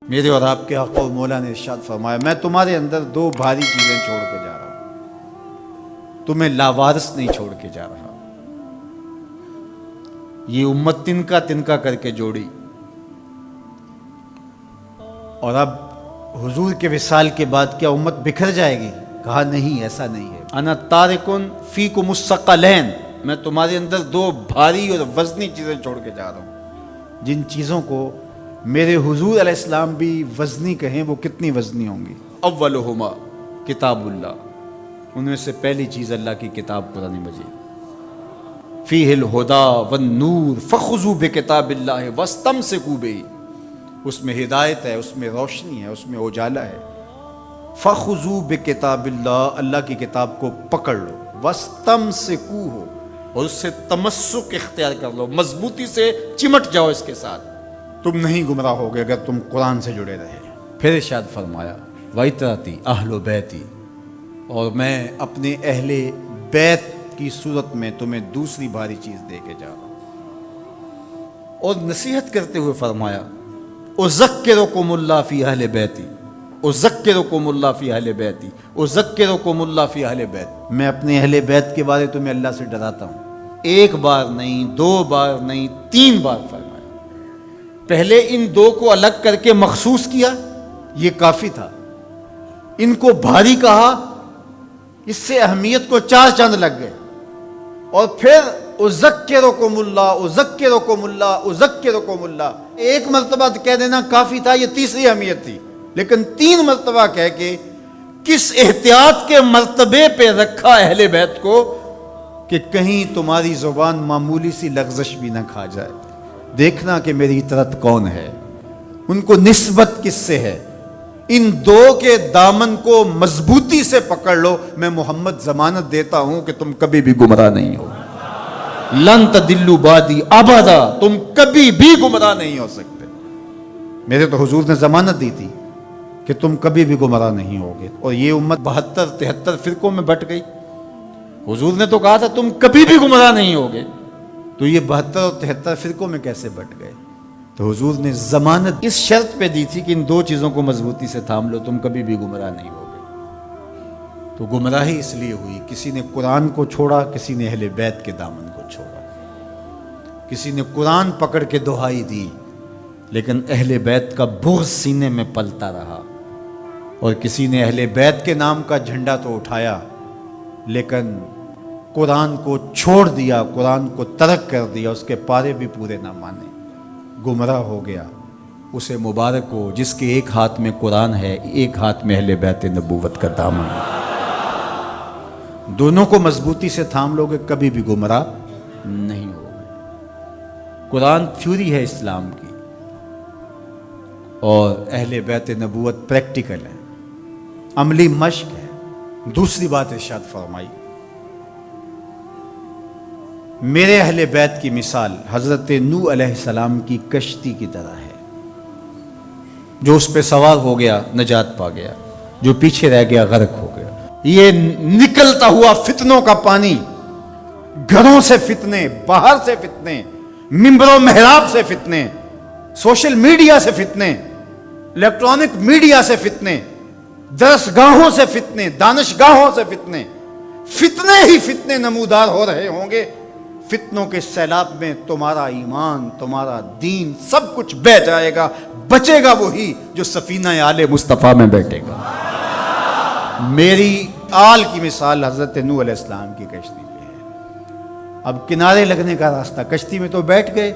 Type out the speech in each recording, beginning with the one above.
میرے اور آپ کے آقا و مولا نے ارشاد فرمایا، میں تمہارے اندر دو بھاری چیزیں چھوڑ کے جا رہا ہوں، تمہیں لاوارث نہیں چھوڑ کے جا رہا۔ یہ امت تنکا کر کے جوڑی، اور اب حضور کے وصال کے بعد کیا امت بکھر جائے گی؟ کہا نہیں، ایسا نہیں ہے۔ انا تارکن فیکم الثقلین، میں تمہارے اندر دو بھاری اور وزنی چیزیں چھوڑ کے جا رہا ہوں، جن چیزوں کو میرے حضور علیہ السلام بھی وزنی کہیں، وہ کتنی وزنی ہوں گی؟ اولہما کتاب اللہ، ان میں سے پہلی چیز اللہ کی کتاب قرآن مجید، فیہ الہدی والنور فخذوا بکتاب اللہ واستمسکوا بہ، اس میں ہدایت ہے، اس میں روشنی ہے، اس میں اجالا ہے۔ فخذوا بکتاب اللہ، اللہ کی کتاب کو پکڑ لو، واستمسکوا، اور اس سے تمسک اختیار کر لو، مضبوطی سے چمٹ جاؤ اس کے ساتھ، تم نہیں گمراہ ہوگے اگر تم قرآن سے جڑے رہے۔ پھر ارشاد فرمایا، وَإِتْرَتِي أَهْلُ بَيْتِي، اور میں اپنے اہل بیت کی صورت میں تمہیں دوسری بھاری چیز دے کے جا رہا ہوں۔ اور نصیحت کرتے ہوئے فرمایا، اذکرکم اللہ فی اہل بیتی، اذکرکم اللہ فی اہل بیتی، اذکرکم اللہ فی اہل بیت، میں اپنے اہل بیت کے بارے تمہیں اللہ سے ڈراتا ہوں۔ ایک بار نہیں، دو بار نہیں، 3 بار فرمایا۔ پہلے ان دو کو الگ کر کے مخصوص کیا، یہ کافی تھا۔ ان کو بھاری کہا، اس سے اہمیت کو 4 چاند لگ گئے۔ اور پھر اذکرکم اللہ، اذکرکم اللہ، اذکرکم اللہ، ایک مرتبہ کہہ دینا کافی تھا، یہ تیسری اہمیت تھی، لیکن 3 مرتبہ کہہ کے کس احتیاط کے مرتبے پہ رکھا اہل بیت کو کہ کہیں تمہاری زبان معمولی سی لغزش بھی نہ کھا جائے، دیکھنا کہ میری اطرت کون ہے، ان کو نسبت کس سے ہے۔ ان دو کے دامن کو مضبوطی سے پکڑ لو، میں محمد ضمانت دیتا ہوں کہ تم کبھی بھی گمراہ نہیں ہو۔ لن تضلوا بعدی ابدا، تم کبھی بھی گمراہ نہیں ہو سکتے۔ میرے تو حضور نے ضمانت دی تھی کہ تم کبھی بھی گمراہ نہیں ہوگے، اور یہ امت 72-73 فرقوں میں بٹ گئی۔ حضور نے تو کہا تھا تم کبھی بھی گمراہ نہیں ہوگے، تو یہ 72 اور 73 فرقوں میں کیسے بٹ گئے؟ تو حضور نے ضمانت اس شرط پہ دی تھی کہ ان 2 چیزوں کو مضبوطی سے تھام لو، تم کبھی بھی گمراہ نہیں ہوگے۔ تو گمراہی اس لیے ہوئی، کسی نے قرآن کو چھوڑا، کسی نے اہل بیت کے دامن کو چھوڑا، کسی نے قرآن پکڑ کے دہائی دی لیکن اہل بیت کا بغض سینے میں پلتا رہا، اور کسی نے اہل بیت کے نام کا جھنڈا تو اٹھایا لیکن قرآن کو چھوڑ دیا، قرآن کو ترک کر دیا، اس کے پارے بھی پورے نہ مانے، گمراہ ہو گیا۔ اسے مبارک ہو جس کے ایک ہاتھ میں قرآن ہے، ایک ہاتھ میں اہل بیت نبوت کا دامن ہے۔ دونوں کو مضبوطی سے تھام لو گے، کبھی بھی گمراہ نہیں ہوگے۔ قرآن تھیوری ہے اسلام کی، اور اہل بیت نبوت پریکٹیکل ہے، عملی مشق ہے۔ دوسری بات ارشاد فرمائی، میرے اہل بیت کی مثال حضرت نوح علیہ السلام کی کشتی کی طرح ہے، جو اس پہ سوار ہو گیا نجات پا گیا، جو پیچھے رہ گیا غرق ہو گیا۔ یہ نکلتا ہوا فتنوں کا پانی، گھروں سے فتنے، باہر سے فتنے، ممبر و محراب سے فتنے، سوشل میڈیا سے فتنے، الیکٹرانک میڈیا سے فتنے، درسگاہوں سے فتنے، دانشگاہوں سے فتنے، فتنے ہی فتنے نمودار ہو رہے ہوں گے۔ فتنوں کے سیلاب میں تمہارا ایمان، تمہارا دین، سب کچھ بہہ جائے گا، بچے گا وہی جو سفینہ آل مصطفیٰ میں بیٹھے گا۔ میری آل کی مثال حضرت نوح علیہ السلام کی کشتی پہ ہے۔ اب کنارے لگنے کا راستہ، کشتی میں تو بیٹھ گئے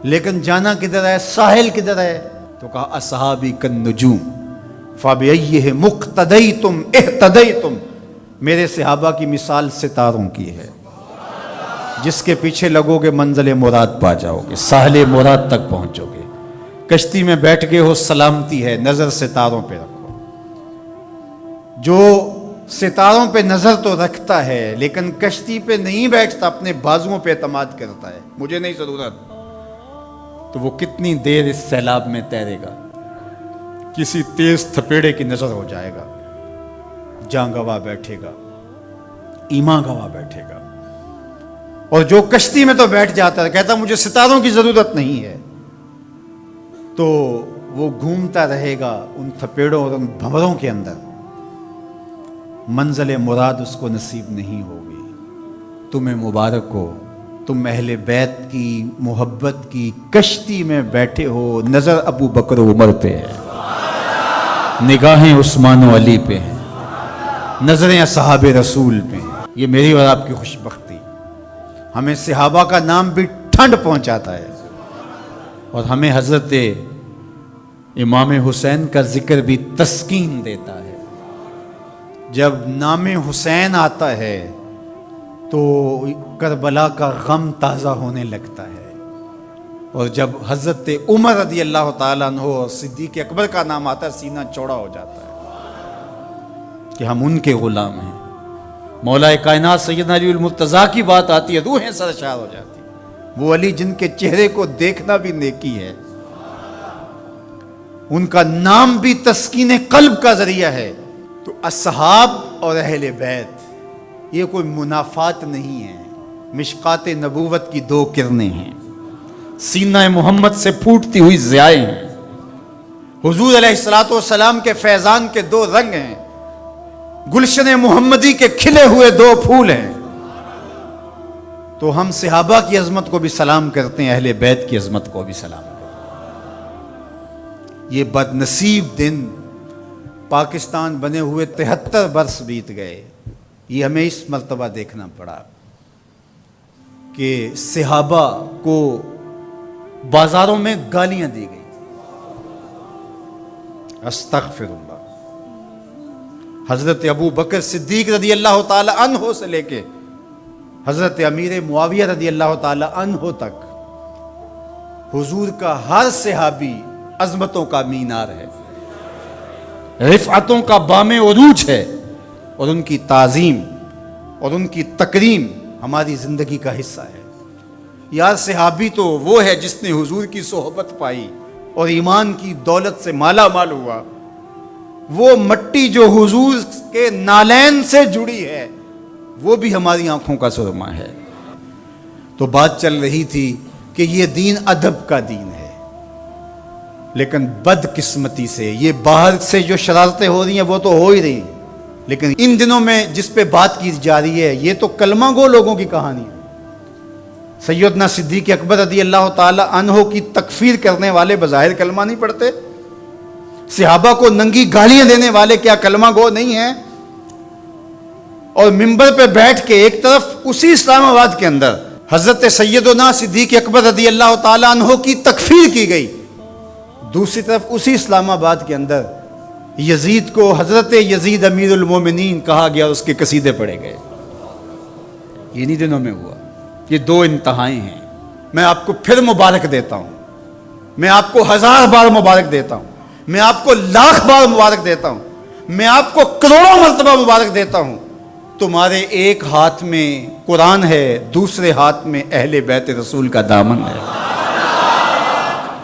لیکن جانا کدھر ہے، ساحل کدھر ہے؟ تو کہا اصحابی کالنجوم فبأیہم اقتدیتم اہتدیتم، میرے صحابہ کی مثال ستاروں کی ہے، جس کے پیچھے لگو گے منزل مراد پا جاؤ گے، ساحل مراد تک پہنچو گے۔ کشتی میں بیٹھ گئے ہو، سلامتی ہے، نظر ستاروں پہ رکھو۔ جو ستاروں پہ نظر تو رکھتا ہے لیکن کشتی پہ نہیں بیٹھتا، اپنے بازوؤں پہ اعتماد کرتا ہے، مجھے نہیں ضرورت، تو وہ کتنی دیر اس سیلاب میں تیرے گا؟ کسی تیز تھپیڑے کی نظر ہو جائے گا، جاں گواہ بیٹھے گا، ایمان گواہ بیٹھے گا۔ اور جو کشتی میں تو بیٹھ جاتا ہے، کہتا مجھے ستاروں کی ضرورت نہیں ہے، تو وہ گھومتا رہے گا ان تھپیڑوں اور ان بھنوروں کے اندر، منزل مراد اس کو نصیب نہیں ہوگی۔ تمہیں مبارک ہو، تم اہل بیت کی محبت کی کشتی میں بیٹھے ہو، نظر ابو بکر و عمر پہ ہے، نگاہیں عثمان و علی پہ ہیں، نظریں اصحاب رسول پہ ہیں۔ یہ میری اور آپ کی خوش بختی۔ ہمیں صحابہ کا نام بھی ٹھنڈ پہنچاتا ہے، اور ہمیں حضرت امام حسین کا ذکر بھی تسکین دیتا ہے۔ جب نام حسین آتا ہے تو کربلا کا غم تازہ ہونے لگتا ہے، اور جب حضرت عمر رضی اللہ تعالیٰ عنہ اور صدیق اکبر کا نام آتا ہے سینہ چوڑا ہو جاتا ہے کہ ہم ان کے غلام ہیں۔ مولا کائنات سیدنا علی المرتضیٰ کی بات آتی ہے، روحیں سرشار ہو جاتی ہیں۔ وہ علی جن کے چہرے کو دیکھنا بھی نیکی ہے، ان کا نام بھی تسکین قلب کا ذریعہ ہے۔ تو اصحاب اور اہل بیت یہ کوئی منافات نہیں ہے، مشکات نبوت کی دو کرنیں ہیں، سینہ محمد سے پھوٹتی ہوئی ضیائیں ہیں، حضور علیہ الصلوۃ والسلام کے فیضان کے دو رنگ ہیں، گلشن محمدی کے کھلے ہوئے دو پھول ہیں۔ تو ہم صحابہ کی عظمت کو بھی سلام کرتے ہیں، اہل بیت کی عظمت کو بھی سلام کرتے ہیں۔ یہ بد نصیب دن، پاکستان بنے ہوئے 73 برس بیت گئے، یہ ہمیں اس مرتبہ دیکھنا پڑا کہ صحابہ کو بازاروں میں گالیاں دی گئی۔ استغفر اللہ۔ حضرت ابو بکر صدیق رضی اللہ تعالی عنہ سے لے کے حضرت امیر معاویہ رضی اللہ تعالی عنہ تک حضور کا ہر صحابی عظمتوں کا مینار ہے، رفعتوں کا بام عروج ہے، اور ان کی تعظیم اور ان کی تکریم ہماری زندگی کا حصہ ہے۔ یار صحابی تو وہ ہے جس نے حضور کی صحبت پائی اور ایمان کی دولت سے مالا مال ہوا۔ وہ مٹی جو حضور کے نالین سے جڑی ہے وہ بھی ہماری آنکھوں کا سرما ہے۔ تو بات چل رہی تھی کہ یہ دین ادب کا دین ہے، لیکن بد قسمتی سے یہ باہر سے جو شرارتیں ہو رہی ہیں وہ تو ہو ہی رہی ہیں، لیکن ان دنوں میں جس پہ بات کی جا رہی ہے یہ تو کلمہ گو لوگوں کی کہانی ہے۔ سیدنا صدیق اکبر رضی اللہ تعالی عنہ کی تکفیر کرنے والے بظاہر کلمہ نہیں پڑھتے، صحابہ کو ننگی گالیاں دینے والے کیا کلمہ گو نہیں ہیں؟ اور منبر پہ بیٹھ کے ایک طرف اسی اسلام آباد کے اندر حضرت سیدنا صدیق اکبر رضی اللہ تعالیٰ عنہ کی تکفیر کی گئی، دوسری طرف اسی اسلام آباد کے اندر یزید کو حضرت یزید امیر المومنین کہا گیا اور اس کے قصیدے پڑھے گئے۔ یہ نہیں دنوں میں ہوا، یہ دو انتہائیں ہیں۔ میں آپ کو پھر مبارک دیتا ہوں، میں آپ کو 1000 بار مبارک دیتا ہوں، میں آپ کو 1,00,000 بار مبارک دیتا ہوں، میں آپ کو کروڑوں مرتبہ مبارک دیتا ہوں۔ تمہارے ایک ہاتھ میں قرآن ہے، دوسرے ہاتھ میں اہل بیت رسول کا دامن ہے۔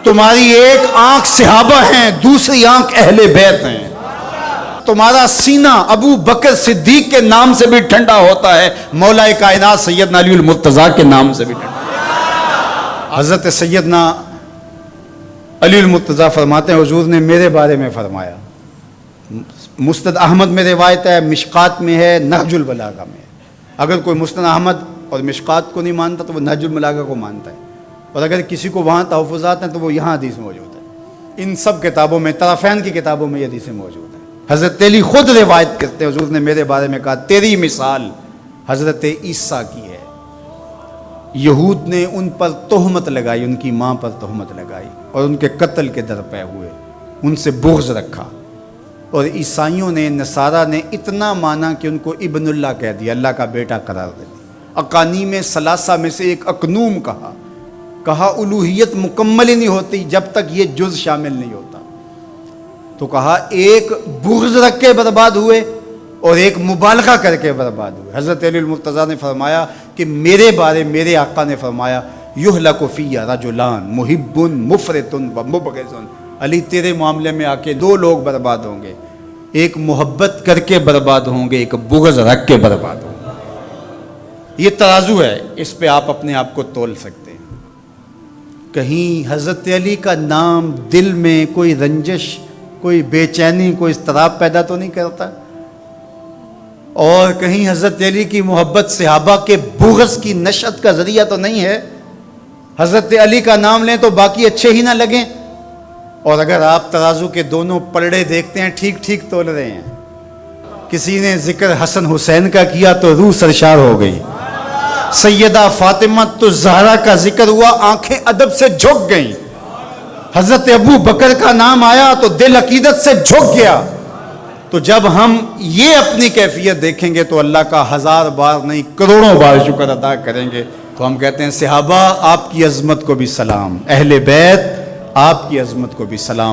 تمہاری ایک آنکھ صحابہ ہیں، دوسری آنکھ اہل بیت ہیں۔ تمہارا سینہ ابو بکر صدیق کے نام سے بھی ٹھنڈا ہوتا ہے، مولا کائنات سیدنا علی المرتضیٰ کے نام سے بھی ٹھنڈا۔ حضرت سیدنا علی المرتضیٰ فرماتے ہیں حضور نے میرے بارے میں فرمایا، مسند احمد میں روایت ہے، مشکات میں ہے، نہج البلاغہ میں ہے۔ اگر کوئی مسند احمد اور مشکات کو نہیں مانتا تو وہ نہج البلاغہ کو مانتا ہے، اور اگر کسی کو وہاں تحفظات ہیں تو وہ یہاں حدیث موجود ہے۔ ان سب کتابوں میں، طرفین کی کتابوں میں یہ حدیثیں موجود ہیں۔ حضرت علی خود روایت کرتے ہیں، حضور نے میرے بارے میں کہا تیری مثال حضرت عیسیٰ کی ہے۔ یہود نے ان پر تہمت لگائی، ان کی ماں پر تہمت لگائی اور ان کے قتل کے درپے ہوئے، ان سے بغض رکھا، اور عیسائیوں نے، نصارہ نے اتنا مانا کہ ان کو ابن اللہ کہہ دیا، اللہ کا بیٹا قرار دے دیا۔ اقانیم ثلاثہ میں سے ایک اقنوم کہا الوہیت مکمل ہی نہیں ہوتی جب تک یہ جز شامل نہیں ہوتا۔ تو کہا ایک بغض رکھ کے برباد ہوئے اور ایک مبالغہ کر کے برباد ہوئے۔ حضرت علی المرتضیٰ نے فرمایا کہ میرے بارے میرے آقا نے فرمایا یہلک فی رجلان محب مفرط و مبغض۔ علی تیرے معاملے میں آ کے 2 لوگ برباد ہوں گے، ایک محبت کر کے برباد ہوں گے، ایک بغض رکھ کے برباد ہوں گے۔ یہ ترازو ہے، اس پہ آپ اپنے آپ کو تول سکتے ہیں۔ کہیں حضرت علی کا نام دل میں کوئی رنجش، کوئی بے چینی، کوئی اضطراب پیدا تو نہیں کرتا؟ اور کہیں حضرت علی کی محبت صحابہ کے بغض کی نشأت کا ذریعہ تو نہیں ہے؟ حضرت علی کا نام لیں تو باقی اچھے ہی نہ لگیں، اور اگر آپ ترازو کے دونوں پلڑے دیکھتے ہیں ٹھیک ٹھیک تول رہے ہیں۔ کسی نے ذکر حسن حسین کا کیا تو روح سرشار ہو گئی، سیدہ فاطمہ الزہرا کا ذکر ہوا آنکھیں ادب سے جھک گئیں، حضرت ابو بکر کا نام آیا تو دل عقیدت سے جھک گیا۔ تو جب ہم یہ اپنی کیفیت دیکھیں گے تو اللہ کا 1000 بار نہیں کروڑوں بار شکر ادا کریں گے۔ تو ہم کہتے ہیں صحابہ آپ کی عظمت کو بھی سلام، اہل بیت آپ کی عظمت کو بھی سلام۔